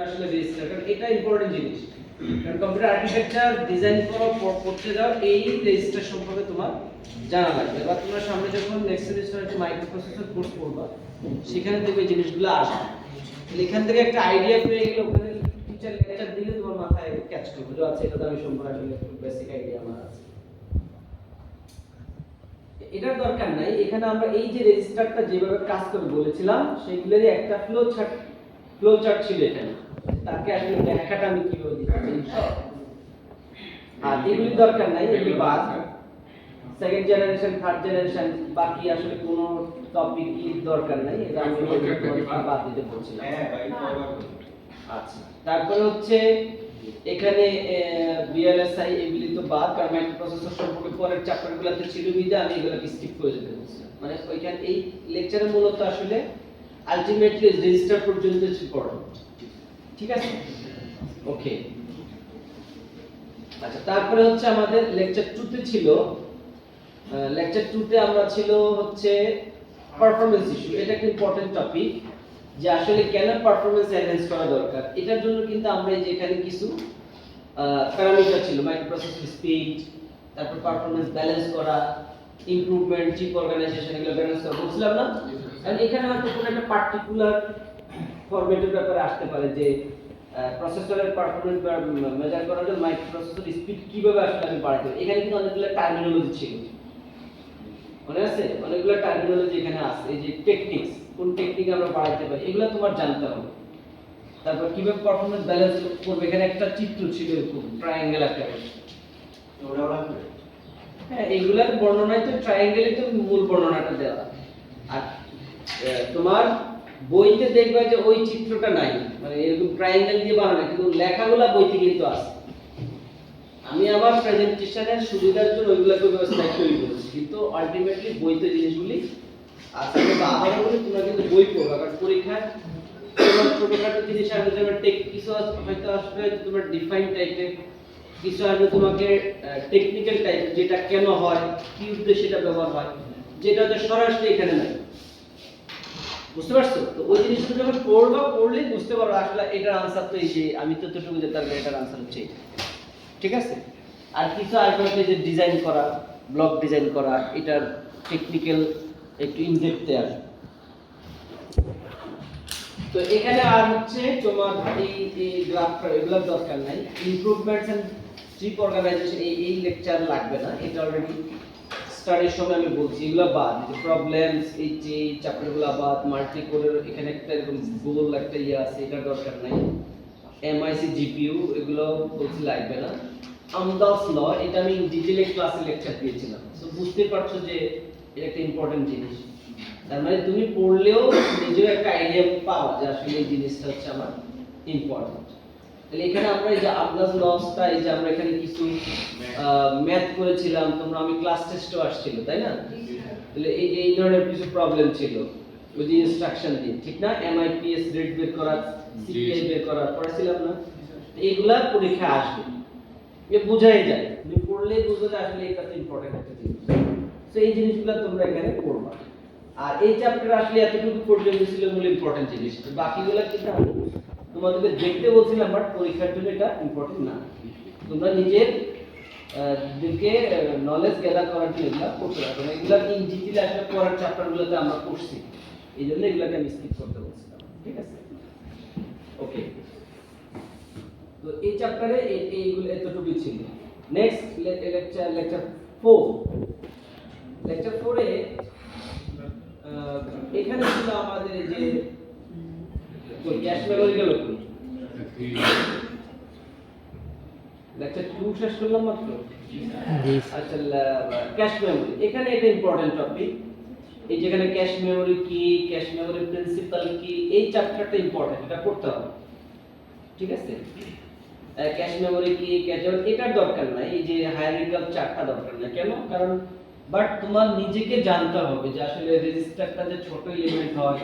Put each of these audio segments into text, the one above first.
আসলে রেজিস্টার, কারণ এটা ইম্পর্টেন্ট জিনিস। কারণ কম্পিউটার আর্কিটেকচার ডিজাইন করতে যাও এই রেজিস্টার সম্পর্কে তোমার জানা লাগবে। বা তোমার সামনে যখন নেক্সট সেমিস্টারে মাইক্রোপ্রসেসর কোর্স করবা সেখানে দেখবে এই জিনিসগুলো আসবে। এখান থেকে একটা আইডিয়া পেয়ে গেলে ওখানে টিচার লেকচার দিলে তোমার মাথায় ক্যাচ করবে যে আচ্ছা এটা তো আমি সম্পর্কে আসলে বেসিক আইডিয়া আমার আছে। এটার দরকার নাই, এখানে আমরা এই যে রেজিস্টারটা যেভাবে কাজ করে বলেছিলাম সেইগুলোরই একটা ফ্লো চার্ট ছিল এখানে। তাকে আসলে ব্যাখ্যাটা আমি কিভাবে দিতে চাই আর এগুলি দরকার নাই, এগুলি বাদ। সেকেন্ড জেনারেশন, থার্ড জেনারেশন, বাকি আসলে কোনো টপিক কি দরকার নাই, এটা আমি বাদ দিতে বলছিলাম। আচ্ছা, তারপরে হচ্ছে এখানে VLSI এগুলি তো বাদ, কারণ মাইক্রোপ্রসেসর সম্পর্কে পরের চ্যাপ্টারগুলোতে ছিল বিধা আমি এগুলোকে স্কিপ করে যেতে বলছিলাম। মানে ওইখানে এই লেকচারে মূলত আসলে আলটিমেটলি রেজিস্টার পর্যন্ত পড়ো, ঠিক আছে? ওকে, আচ্ছা, তারপরে হচ্ছে আমাদের লেকচার 2 তে ছিল, লেকচার 2 তে আমরা ছিল হচ্ছে পারফরম্যান্স ইস্যু। এটা একটা ইম্পর্টেন্ট টপিক যে আসলে কেন পারফরম্যান্স এনহ্যান্স করা দরকার। এটার জন্য কিন্তু আমরা এই যে এখানে কিছু প্যারামিটার ছিল, মাইক্রোপ্রসেসর স্পিড, তারপর পারফরম্যান্স ব্যালেন্স করা, ইমপ্রুভমেন্ট, চিপ অর্গানাইজেশন, এগুলো ব্যালেন্স করা বুঝলাম না। কারণ এখানে হয়তো কোনো একটা পার্টিকুলার ফরম্যাটের ব্যাপারে আসতে পারে যে প্রসেসরের পারফরম্যান্স মেজার করার জন্য মাইক্রোপ্রসেসর স্পিড কিভাবে আসলে আমি বাড়াতে পারি। এখানে কিন্তু অনেকগুলো টার্মিনোলজি ছিল, মনে আছে? অনেকগুলো টার্মিনোলজি এখানে আছে, এই যে টেকনিক্স, কোন টেকনিক আমরা বাড়াইতে পারি এগুলো তোমার জানতে হবে। তারপর কিভাবে পারফরম্যান্স ব্যালেন্স করবে, এখানে একটা চিত্র ছিল এরকম ট্রায়াঙ্গেল আকারে। হ্যাঁ, এগুলার বর্ণনায় তো ট্রায়াঙ্গেলে তো মূল বর্ণনাটা দেওয়া। আর তোমার বইতে দেখবে যে ওই চিত্রটা নাই, মানে এরকম ট্রায়াঙ্গেল দিয়ে বানানো, কিন্তু লেখাগুলা বইতে কিন্তু আছে। আমি আমার প্রেজেন্টেশনের সুবিধার জন্য ওইগুলোকে ব্যবস্থা তৈরি করেছি, কিন্তু আলটিমেটলি বইতে জিনিসগুলি আছে। বা আবার বলি তোমরা কিন্তু বই পড়বা, কারণ পরীক্ষায় তোমার ছোটখাটো জিনিস আসবে, যেমন কিছু হয়তো আসবে তোমার ডিফাইন টাইপের, কিছু আসবে তোমাকে টেকনিক্যাল টাইপের, যেটা কেন হয়, কি উদ্দেশ্যে এটা ব্যবহার হয়, যেটা হয়তো সরাসরি এখানে নাই। বুঝতে পারছো? তো ওই জিনিসগুলো যখন পড়বা, পড়লে বুঝতে পারবে আসলে এটার আনসার তো এই যে আমি ততটুকু যে তার এটার আনসার হচ্ছে এটা, ঠিক আছে? আর কিছু আসবে যে ডিজাইন করা, ব্লক ডিজাইন করা, এটার টেকনিক্যাল একটু ইনডেপথে আসবে। তো এখানে আর হচ্ছে তোমার এই গ্রাফটা এগুলোর দরকার নাই। ইমপ্রুভমেন্টস এন্ড চিপ অর্গানাইজেশন এই লেকচার লাগবে না, এটা অলরেডি স্টাডির সময় আমি বলছি। এগুলো বাদ, যে প্রবলেমস, এই যে চ্যাপ্টারগুলো বাদ, মাল্টি কোরের এখানে একটা এরকম গোল একটা ইয়ে আছে, এটা দরকার নাই। এমআইসি জিপিইউ এগুলো বলছি লাগবে না। আমদাস ল এটা আমি ডিটেইলে ক্লাসে লেকচার দিয়েছিলাম, তো বুঝতে পারছো যে এটা একটা ইম্পর্টেন্ট জিনিস। তার মানে তুমি পড়লেও নিজেও একটা আইডিয়া পাও যে আসলে এই জিনিসটা হচ্ছে আমার ইম্পর্টেন্ট। তাহলে এখানে আমরা এই যে আমদাস লসটা, এই যে আমরা এখানে কিছু ম্যাথ করেছিলাম, তোমরা আমি ক্লাস টেস্টেও আসছিল, তাই না? তাহলে এই যে এই ধরনের কিছু প্রবলেম ছিল ওই যে ইনস্ট্রাকশন দিয়ে, ঠিক না? এমআইপিএস রেট বের করা, সিপিআই বের করা পড়াছিলাম না? এইগুলা পরীক্ষা আসবে, এ বোঝাই যায়, তুমি পড়লেই বুঝবে যে আসলে এটা ইম্পর্টেন্ট একটা জিনিস। তো এই জিনিসগুলো তোমরা এখানে পড়বা। আর এই চ্যাপ্টার আসলে এতটুকু পর্যন্ত ছিল মূল ইম্পর্টেন্ট জিনিস, বাকিগুলো কিন্তু আমি তোমাদেরকে দেখতে বলছিলাম, বাট পরীক্ষার জন্য এটা ইম্পর্টেন্ট না। তোমরা নিজের দিকে নলেজ গ্যাদার করার জন্য এগুলো করতে পারবে না। এগুলো ইন ডিটেইলে আসলে পরের চ্যাপ্টারগুলোতে আমরা পড়ছি, এই জন্য এগুলোকে আমি স্কিপ করতে বলছিলাম, ঠিক আছে? ওকে, তো এই চ্যাপ্টারে এইগুলো এতটুকুই ছিল। Next lecture 4। লেকচার 4 এ এখানে ছিল আমাদের এই যে ক্যাশ মেমরি গেল কি, লেকচার 2 শেষ করলাম মাত্র। আচ্ছা, ক্যাশ মেমরি এখানে এটা ইম্পর্টেন্ট টপিক। এই যেখানে ক্যাশ মেমরি কি, ক্যাশ মেমরি প্রিন্সিপাল কি, এই চ্যাপ্টারটা ইম্পর্টেন্ট, এটা পড়তে হবে, ঠিক আছে? ক্যাশ মেমরি কি, ক্যাশ মেমরি এটার দরকার নাই, এই যে হায়ারার্কিক্যাল চার্টটা দরকার নাই। কেন? কারণ বাট তোমার নিজেকে জানতে হবে যে আসলে রেজিস্টারটা যে ছোট এলিমেন্ট হয়,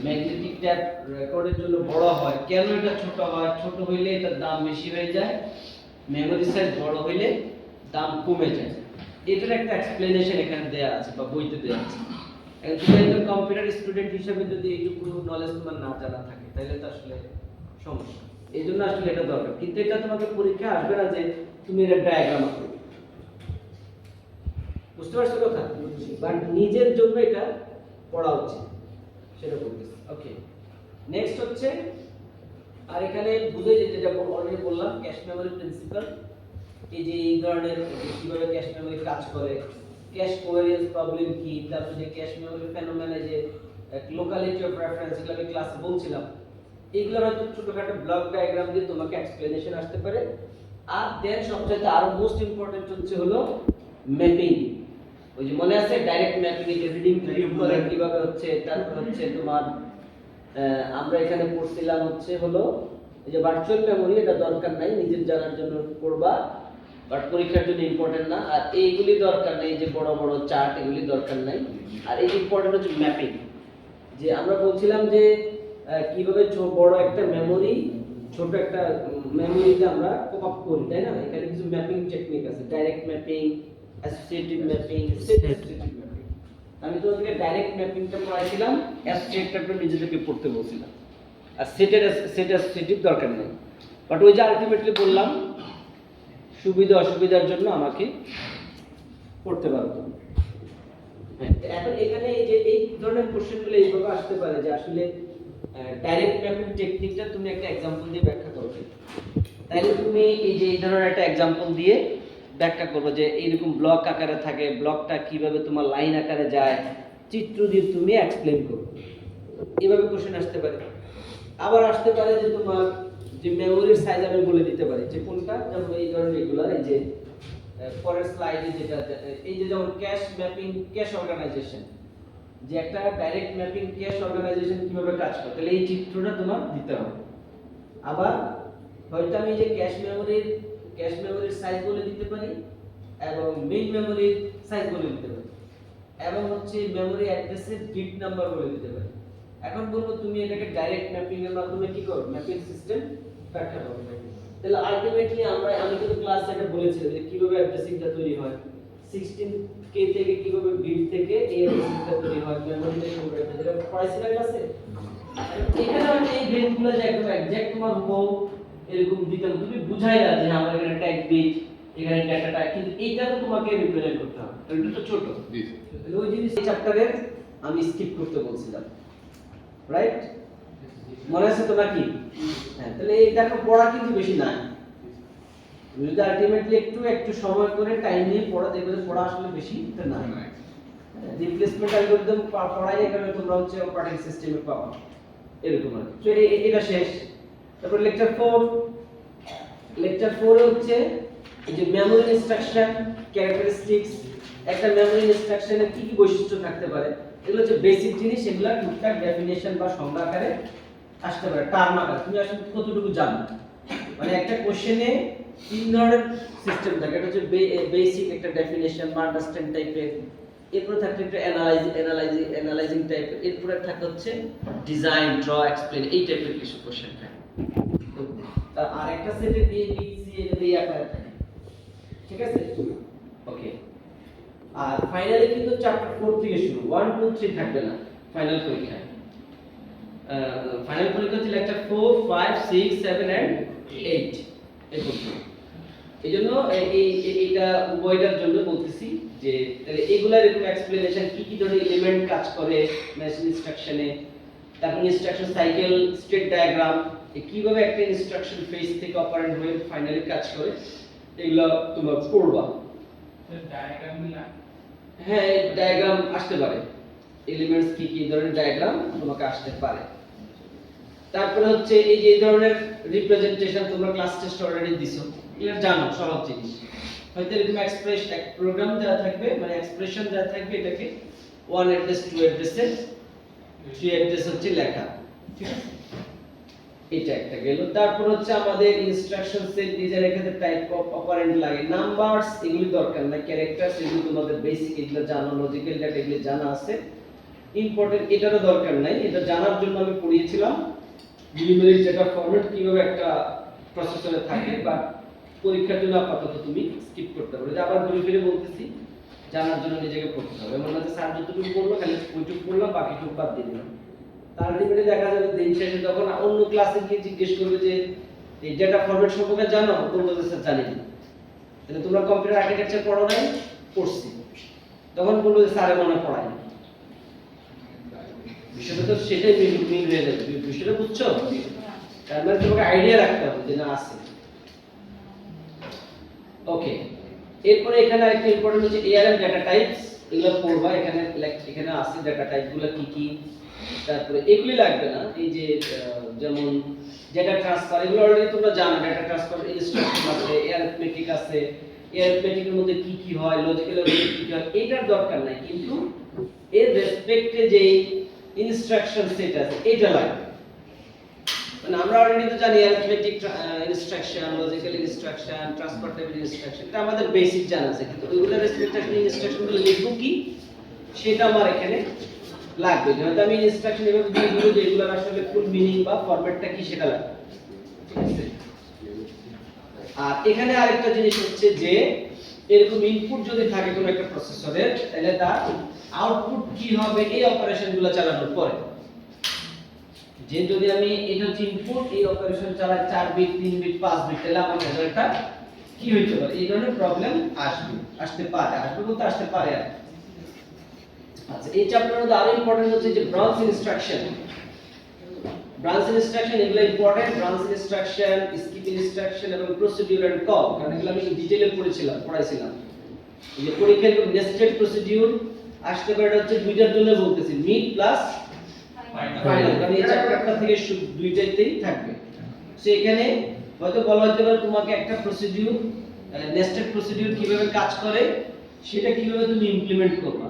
ম্যাগনেটিক ট্যাপ রেকর্ডের জন্য বড় হয়, কেন এটা ছোট হয়? ছোট হইলে এটার দাম বেশি হয়ে যায়, মেমরি সাইজ বড় হইলে দাম কমে যায়। এটার একটা এক্সপ্লেনেশন এখানে দেয়া আছে বা বইতে দেয়া আছে। তুমি একজন কম্পিউটার স্টুডেন্ট হিসেবে যদি এইটুকু নলেজ তোমার না জানা থাকে তাহলে তো আসলে সমস্যা। এই জন্য আসলে এটা দরকার, কিন্তু এটা তোমাকে পরীক্ষা আসবে না যে তুমি এটা ডায়াগ্রাম করবে, বুঝতে পারছো কথা? বাট নিজের জন্য এটা পড়া উচিত, সেটা বলতেছি। ওকে, নেক্সট হচ্ছে, আর এখানে বুঝে যেটা অলরেডি বললাম, ক্যাশ মেমরি প্রিন্সিপাল। এই যে এই ধরনের কিভাবে ক্যাশ মেমরি কাজ করে, ক্যাশ কোহেরেন্স প্রবলেম কি, তারপর যে ক্যাশ মেমরি ফেনোমেনা, যে লোকালিটি অফ রেফারেন্স, এগুলো আমি ক্লাসে বলছিলাম। এগুলো হয়তো ছোটখাটো ব্লক ডায়াগ্রাম দিয়ে তোমাকে এক্সপ্লেনেশন আসতে পারে। আর দেন সবচেয়ে আরো মোস্ট ইম্পর্টেন্ট হচ্ছে হলো ম্যাপিং। ওই যে মনে আছে ডাইরেক্ট ম্যাপিং এর রিডিং করে কিভাবে হচ্ছে, তারপর হচ্ছে তোমার আমরা এখানে পড়ছিলাম হচ্ছে হলো এই যে ভার্চুয়াল মেমরি, এটা দরকার নাই, নিজের জানার জন্য পড়বা, বাট পরীক্ষার জন্য ইম্পর্টেন্ট না। আর এইগুলি দরকার নেই, যে বড় বড় চার্ট, এগুলি দরকার নাই। আর এই ইম্পর্টেন্ট হচ্ছে ম্যাপিং, যে আমরা বলছিলাম যে কিভাবে বড় একটা মেমরি ছোট একটা মেমোরিতে আমরা কোপ আপ করি, তাই না? এখানে কিছু ম্যাপিং টেকনিক আছে, direct mapping, associative mapping, associative mapping. আমি তোমাদেরকে ডাইরেক্ট ম্যাপিংটা পড়াইছিলাম, অ্যাসোসিয়েটিভটা নিজেদেরকে পড়তে বলছিলাম। আর সেট অ্যাসোসিয়েটিভ দরকার নেই, বাট ওই যে আলটিমেটলি বললাম সুবিধা অসুবিধার জন্য আমাকে পড়তে পারবো। এখন এখানে এই যে এই ধরনের কোশ্চেনগুলো এইভাবে আসতে পারে যে আসলে ডাইরেক্ট ম্যাপিং টেকনিকটা তুমি একটা एग्जांपल দিয়ে ব্যাখ্যা করবে। তাহলে তুমি এই যে এই ধরনের একটা एग्जांपल দিয়ে ব্যাখ্যা করবে যে এইরকম ব্লক আকারে থাকে, ব্লকটা কিভাবে তোমার লাইন আকারে যায়, চিত্র দিয়ে তুমি এক্সপ্লেইন করবে। এইভাবে কোশ্চেন আসতে পারে। আবার আসতে পারে যে তোমার যে মেমোরির সাইজ আমি বলে দিতে পারি যে কোনটা, যেমন এই ধরনের এগুলা, এই যে পরের স্লাইডে যেটা, এই যে যেমন ক্যাশ ম্যাপিং, ক্যাশ অর্গানাইজেশন, যে একটা ডাইরেক্ট ম্যাপিং ক্যাশ অর্গানাইজেশন কিভাবে কাজ করে, তাহলে এই চিত্রটা তোমার দিতে হবে। আবার হয়তো আমি যে ক্যাশ মেমোরির সাইজ বলে দিতে পারি, এবং মেইন মেমোরির সাইজ বলে দিতে পারি, এবং হচ্ছে মেমোরি অ্যাড্রেসের বিট নাম্বার বলে দিতে পারি। এখন বলবো তুমি এটাকে ডাইরেক্ট ম্যাপিং এর মাধ্যমে কি করো, ম্যাপিং সিস্টেম ব্যাখ্যা করো। তাহলে আলটিমেটলি আমি কিন্তু ক্লাসে এটা বলেছিলাম যে কিভাবে অ্যাড্রেসিংটা তৈরি হয়, 16K থেকে কিভাবে বিট থেকে এই অ্যাড্রেসিংটা তৈরি হয়, মেমোরি থেকে যেটা পড়াইছিলাম ক্লাসে। এখানে আমি এই বিটগুলো যে একদম এক্সাক্ট তোমার হুবহু এরকম দিতে তুমি বুঝাইলা যে আমার এখানে ট্যাগ বিট, এখানে ডেটাটা, কিন্তু এইটা তো তোমাকে রিপ্রেজেন্ট করতে হবে, এটা তো ছোট। তাহলে ওই জিনিস এই চ্যাপ্টারে আমি স্কিপ করতে বলছিলাম, রাইট? মনে আছে তো নাকি? হ্যাঁ, তাহলে এই দেখো পড়া কিন্তু বেশি না, তুমি যদি আলটিমেটলি একটু সময় করে টাইম নিয়ে পড়া, দেখবে যে পড়া আসলে বেশি না। রিপ্লেসমেন্ট অ্যালগরিদম পড়াই এখানে তোমরা হচ্ছে অপারেটিং সিস্টেমে পাবা, এরকম আর কি। তো এটা শেষ। তারপর লেকচার 4 হচ্ছে এই যে মেমোরি ইনস্ট্রাকশন ক্যারেক্টারিস্টিক্স, একটা মেমোরি ইনস্ট্রাকশনের কি কি বৈশিষ্ট্য থাকতে পারে, এগুলো হচ্ছে বেসিক জিনিস, এগুলো টুকটাক ডেফিনিশন বা সংজ্ঞা আকারে আসতে পারে, টার্ম আকারে তুমি আসলে কতটুকু জানো। মানে একটা কোশ্চেনে তিন ধরনের সিস্টেম থাকে, এটা হচ্ছে বেসিক একটা ডেফিনিশন বা আন্ডারস্ট্যান্ড টাইপের, এরপরে থাকে একটা অ্যানালাইজিং টাইপের, এরপরে থাকে হচ্ছে ডিজাইন, ড্র, এক্সপ্লেইন, এই টাইপের কিছু কোশ্চেন থাকে। আর একটা সেটে এ বি সি এই আকারে থাকে, ঠিক আছে? ওকে। আর ফাইনালি কিন্তু চ্যাপ্টার 4 থেকে শুরু, 1 2 3 থাকবে না ফাইনাল পরীক্ষায়। ফাইনাল পরীক্ষা হচ্ছে লেকচার 4 5 6 7 এন্ড 8 এই পর্যন্ত। এইজন্য এইটা উভয়টার জন্য বলতেছি যে এগুলা এরকম এক্সপ্লেনেশন কি কি ধরনের এলিমেন্ট কাজ করে মেশিন ইনস্ট্রাকশনে, তারপর ইনস্ট্রাকশন সাইকেল, স্টেট ডায়াগ্রাম, কিভাবে একটা ইনস্ট্রাকশন ফেজ থেকে অপারেন্ট হয়ে ফাইনালি কাজ করে, এগুলা তোমরা পড়বা। ডায়াগ্রামগুলা, হ্যাঁ ডায়াগ্রাম আসতে পারে, এলিমেন্টস কি কি ধরনের ডায়াগ্রাম তোমাকে আসতে পারে। তারপরে হচ্ছে এই যে এই ধরনের রিপ্রেজেন্টেশন তোমরা ক্লাস টেস্ট অলরেডি দিছো, এটা জানো সহজ জিনিস। হয়তো এরকম এক্সপ্রেশন এক প্রোগ্রাম দেওয়া থাকবে, মানে এক্সপ্রেশন দেওয়া থাকবে, এটাকে 1 অ্যাড্রেস 2 অ্যাড্রেসে 3 অ্যাড্রেস হচ্ছে লেখা, ঠিক আছে? এটা একটা গেল। তারপর হচ্ছে আমাদের ইনস্ট্রাকশন সেট ডিজাইনের ক্ষেত্রে টাইপ অফ অপারেন্ড লাগে, নাম্বারস এগুলি দরকার না, ক্যারেক্টারস এগুলো তোমাদের বেসিক, এগুলো জানো, লজিক্যাল ডাটা এগুলো জানা আছে, ইম্পর্টেন্ট এটারও দরকার নাই, এটা জানার জন্য আমি পড়িয়েছিলাম নিউমেরিক ডেটা ফরম্যাট কিভাবে একটা প্রসেসরে থাকে, বা পরীক্ষার জন্য আপাতত তুমি স্কিপ করতে পারো। যে আবার ঘুরে ফিরে বলতেছি, জানার জন্য নিজেকে পড়তে হবে, এমন না যে স্যার যতটুকু বললো খালি ওইটুকু পড়লাম বাকিটুকু বাদ দিয়ে দিলাম। তার আলটিমেটলি দেখা যাবে দিন শেষে যখন অন্য ক্লাসে গিয়ে জিজ্ঞেস করবে যে এই ডেটা ফরম্যাট সম্পর্কে জানো? তোমরা স্যার জানি না। তাহলে তোমরা কম্পিউটার আর্কিটেকচার পড়ো নাই? পড়ছি। তখন বলবো যে স্যারে মনে পড়ায় না। বিষয়টা তো সেটাই মিল হয়ে যাবে। বিষয়টা বুঝছো? তার মানে তোমাকে আইডিয়া রাখতে হবে যে না আছে। ওকে, এরপরে এখানে আরেকটা ইম্পর্টেন্ট হচ্ছে ARM ডাটা টাইপস। এগুলো পড়বা, এখানে আছে ডাটা টাইপগুলো কি কি। তারপরে এগুলি লাগবে না, এই যে যেমন ডেটা ট্রান্সফার, এগুলো অলরেডি তোমরা জানো। ডেটা ট্রান্সফার ইনস্ট্রাকশন আছে, অ্যারিথমেটিক আছে, অ্যারিথমেটিকের মধ্যে কি কি হয়, লজিক্যাল মধ্যে কি কি হয়, এটার দরকার নাই। কিন্তু এর রেসপেক্টে যে ইনস্ট্রাকশন সেট আছে এটা লাগবে। মানে আমরা অলরেডি তো জানি arithmetic instruction, logical instruction, transfer table instruction, এটা আমাদের বেসিক জানা আছে। কিন্তু ওইগুলোর রেসপেক্টে ইনস্ট্রাকশনগুলো লিখবো কি সেটা আমার এখানে লাগবে। যেহেতু আমি ইনস্ট্রাকশন এভাবে দিয়ে দিব যে এগুলোর আসলে ফুল মিনিং বা ফরম্যাটটা কি সেটা লাগবে। ঠিক আছে? আর এখানে আরেকটা জিনিস হচ্ছে যে এরকম ইনপুট যদি থাকে কোনো একটা প্রসেসরের, তাহলে তার আউটপুট কি হবে এই অপারেশনগুলো চালানোর পরে। যে যদি আমি এটা হচ্ছে ইনপুট, এই অপারেশন চালাই 4 বিট 3 বিট 5 বিট, তাহলে আমার রেজাল্টটা কি হইতে পারে, এই ধরনের প্রবলেম আসতে পারে আসতে পারে। আচ্ছা, এই চ্যাপ্টারের মধ্যে আরো ইম্পর্টেন্ট হচ্ছে যে ব্রাঞ্চ ইনস্ট্রাকশন। এগুলো important. Branch instruction, skip instruction এবং প্রসিডিউর এন্ড কল, কারণ এগুলো আমি ডিটেইলে পড়াইছিলাম। এই যে পরীক্ষার নেস্টেড প্রসিডিউর আসতে পারে, এটা হচ্ছে দুইটার জন্য বলতেছি, মিড প্লাস ফাইনাল, কারণ এই চ্যাপ্টারটা থেকে দুইটাইতেই থাকবে। সো এখানে হয়তো বলা হতে পারে তোমাকে একটা প্রসিডিউর, নেস্টেড প্রসিডিউর কিভাবে কাজ করে সেটা কিভাবে তুমি ইমপ্লিমেন্ট করবা।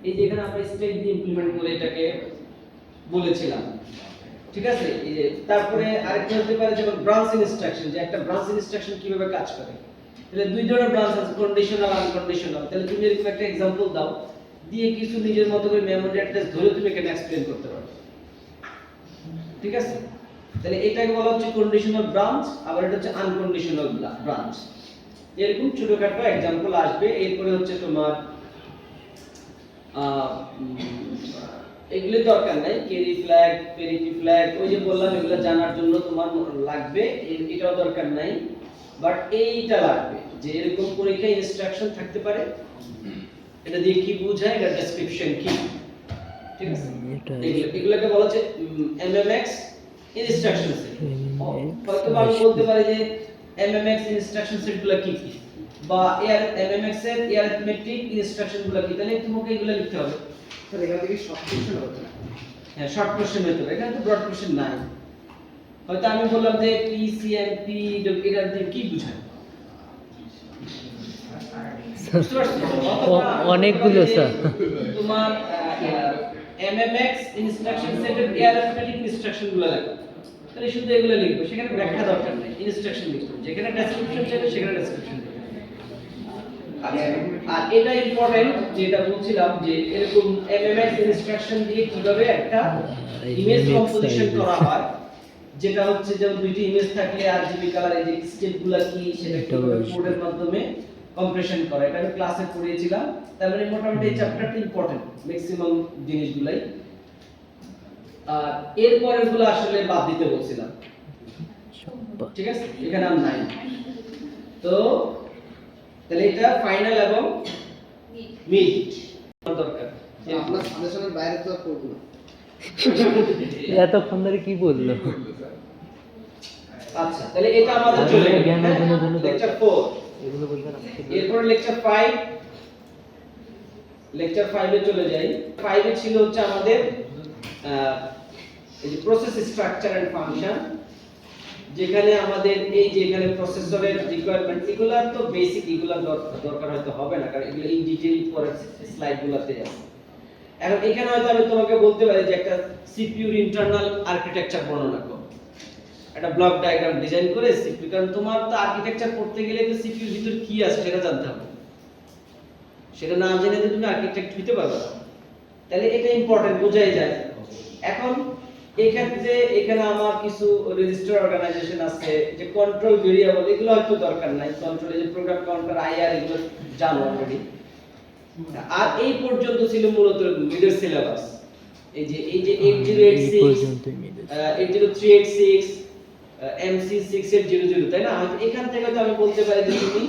এই যে এখানে আমরা স্টেপ দিয়ে ইমপ্লিমেন্ট করে এটাকে বলেছিলাম। ঠিক আছে? এই যে তারপরে আরেকটা হতে পারে যেমন ব্রাঞ্চ ইনস্ট্রাকশন, যে একটা ব্রাঞ্চ ইনস্ট্রাকশন কিভাবে কাজ করে। তাহলে দুই ধরনের ব্রাঞ্চ আছে, কন্ডিশনাল আনকন্ডিশনাল। তাহলে তুমি এরকম একটা एग्जांपल দাও, দিয়ে কিছু নিজের মতো করে মেমরি অ্যাড্রেস ধরে তুমি এখানে এক্সপ্লেইন করতে পারো। ঠিক আছে? তাহলে এটাকে বলা হচ্ছে কন্ডিশনাল ব্রাঞ্চ, আবার এটা হচ্ছে আনকন্ডিশনাল ব্রাঞ্চ। এরকম ছোটখাটো एग्जांपल আসবে। এরপরে হচ্ছে তোমার এগুলো দরকার নাই, ক্যারি ফ্ল্যাগ, পেরিটি ফ্ল্যাগ, ওই যে বললাম এগুলো জানার জন্য তোমার লাগবে, এটাও দরকার নাই। বাট এইটা লাগবে যে এরকম পরীক্ষায় ইনস্ট্রাকশন থাকতে পারে, এটা দিয়ে কি বোঝায়, এটা ডেসক্রিপশন কি। ঠিক আছে? এগুলোকে বলা হচ্ছে এমএমএক্স ইনস্ট্রাকশন সেট। হয়তো আমি বলতে পারি যে এমএমএক্স ইনস্ট্রাকশন সেটগুলো কি কি, বা এমএমএক্স এর অ্যারিথমেটিক ইনস্ট্রাকশনগুলো কি, তাহলে তোমাকে এগুলো লিখতে হবে। তাহলে এখান থেকে শর্ট কোশ্চেন হবে না? হ্যাঁ, শর্ট কোশ্চেন হতে হবে, এখানে তো ব্রড কোশ্চেন নাই। হয়তো আমি বললাম যে পিসিএমপি এটা দিয়ে কি বোঝায়, অনেকগুলো স্যার। তোমার এমএমএক্স ইনস্ট্রাকশন সেটের অ্যারিথমেটিক ইনস্ট্রাকশনগুলো লাগবে, তাহলে শুধু এগুলো লিখবো, সেখানে ব্যাখ্যা দরকার নাই, ইনস্ট্রাকশন লিখবো। যেখানে ডেসক্রিপশন চাইবে সেখানে ডেসক্রিপশন লিখবো। আর এটা ইম্পর্টেন্ট, যেটা বলছিলাম যে এরকম এমএমএক্স ইনস্ট্রাকশন দিয়ে কিভাবে একটা ইমেজ কম্পোজিশন করা হয়, যেটা হচ্ছে যেমন দুইটি ইমেজ থাকলে আরজিবি কালার, এই যে স্টেপগুলো কি সেটা কিভাবে কোডের মাধ্যমে কম্প্রেশন করা, এটা আমি ক্লাসে পড়িয়েছিলাম। তার মানে মোটামুটি এই চ্যাপ্টারটা ইম্পর্টেন্ট ম্যাক্সিমাম জিনিসগুলাই। আর এর পরেরগুলো আসলে বাদ দিতে বলছিলাম। ঠিক আছে? এখানে আর নাই। তো তাহলে এটা ফাইনাল এবং মিড দরকার। আপনার সাজেশনের বাইরে তো করব না। এতক্ষণ ধরে কি বললো? আচ্ছা, তাহলে এটা আমাদের চলে গেল জ্ঞানের জন্য লেকচার 4। এগুলো বলবেন। এরপর লেকচার 5। লেকচার 5 এ চলে যাই। 5 এ ছিল হচ্ছে আমাদের এই যে প্রসেস স্ট্রাকচার এন্ড ফাংশন, যেখানে আমাদের এই যে এখানে প্রসেসরের রিকোয়ারমেন্ট, এগুলা তো বেসিক, এগুলা দরকার হয়তো হবে না, কারণ এগুলো ইন ডিটেইল পরের স্লাইডগুলোতে আছে। এখন এখানে হয়তো আমি তোমাকে বলতে পারি যে একটা সিপিইউর ইন্টারনাল আর্কিটেকচার বর্ণনা করো, একটা ব্লক ডায়াগ্রাম ডিজাইন করে সিপিইউ, কারণ তোমার তো আর্কিটেকচার পড়তে গেলে তো সিপিইউর ভিতর কি আছে সেটা জানতে হবে। সেটা না জেনে তো তুমি আর্কিটেক্ট হইতে পারবে না। তাহলে এটা ইম্পর্টেন্ট, বোঝাই যায়। এখন এই ক্ষেত্রে এখানে আমার কিছু রেজিস্টার অর্গানাইজেশন আছে, যে কন্ট্রোল ভেরিয়েবল, এগুলো হয়তো দরকার নাই। কন্ট্রোল, যে প্রোগ্রাম কাউন্টার, আইআর, এগুলো জানো অলরেডি। আর এই পর্যন্ত ছিল মূলত মিডল সিলেবাস। এই যে 8086, 80386, MC6800 তাই না? হয়তো এখান থেকে তো আমি বলতে পারি যে তুমি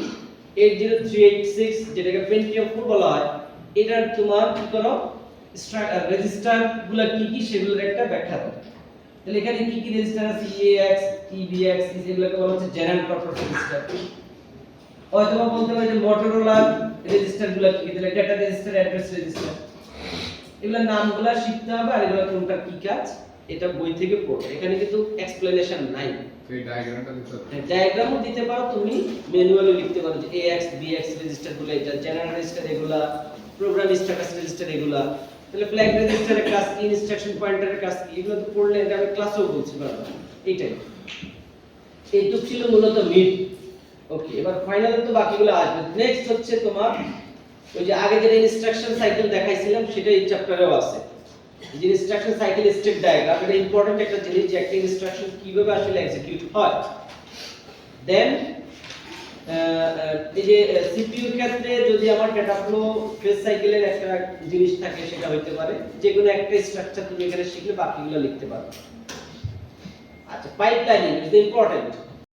80386 যেটাকে পেন্টিয়াম 4 বলা হয়, এটার তোমার কি করো রেজিস্টার গুলা কি কি সেগুলোর একটা ব্যাখ্যা দাও। তাহলে এখানে কি কি রেজিস্টার আছে? EAX, EBX এগুলোকে বলা হচ্ছে জেনারেল পারপাস রেজিস্টার। অথবা বলতে পারি যে মোটরোলা রেজিস্টার গুলা কি কি? তাহলে ডেটা রেজিস্টার, অ্যাড্রেস রেজিস্টার, এগুলোর নামগুলা শিখতে হবে আর এগুলো কোনটা কি কাজ এটা বই থেকে পড়ো। এখানে কিন্তু এক্সপ্লেনেশন নাই। এই ডায়াগ্রামটা দিতে হবে। ডায়াগ্রামও দিতে পারো, তুমি ম্যানুয়ালি লিখতে পারো যে AX BX রেজিস্টার গুলো এটা, জেনারেল রেজিস্টার এগুলা, প্রোগ্রাম স্ট্যাটাস রেজিস্টার এগুলা। তাহলে ফ্ল্যাগ রেজিস্টারের কাজ কি, ইনস্ট্রাকশন পয়েন্টারের কাজ কি, এগুলো তো পড়লে এটা আমি ক্লাসেও বলছি বারবার। এইটাই এইটুক ছিল মূলত মিড। ওকে, এবার ফাইনালে তো বাকিগুলো আসবে। নেক্সট হচ্ছে তোমার ওই যে আগে যে ইনস্ট্রাকশন সাইকেল দেখাইছিলাম সেটা এই চ্যাপ্টারেও আছে। এই যে ইনস্ট্রাকশন সাইকেল স্টেপ ডায়াগ্রাম, এটা ইম্পর্টেন্ট একটা জিনিস যে একটা ইনস্ট্রাকশন কিভাবে আসলে এক্সিকিউট হয়। দেন এই যে সিপিইউ ক্ষেত্রে যদি আমার ডেটা ফ্লো ফেজ সাইকেলের একটা জিনিস থাকে সেটা হইতে পারে যে কোনো একটা স্ট্রাকচার তুমি এখানে শিখলে বাকিগুলো লিখতে পারবে। আচ্ছা, পাইপলাইনিং ইজ ইম্পর্টেন্ট।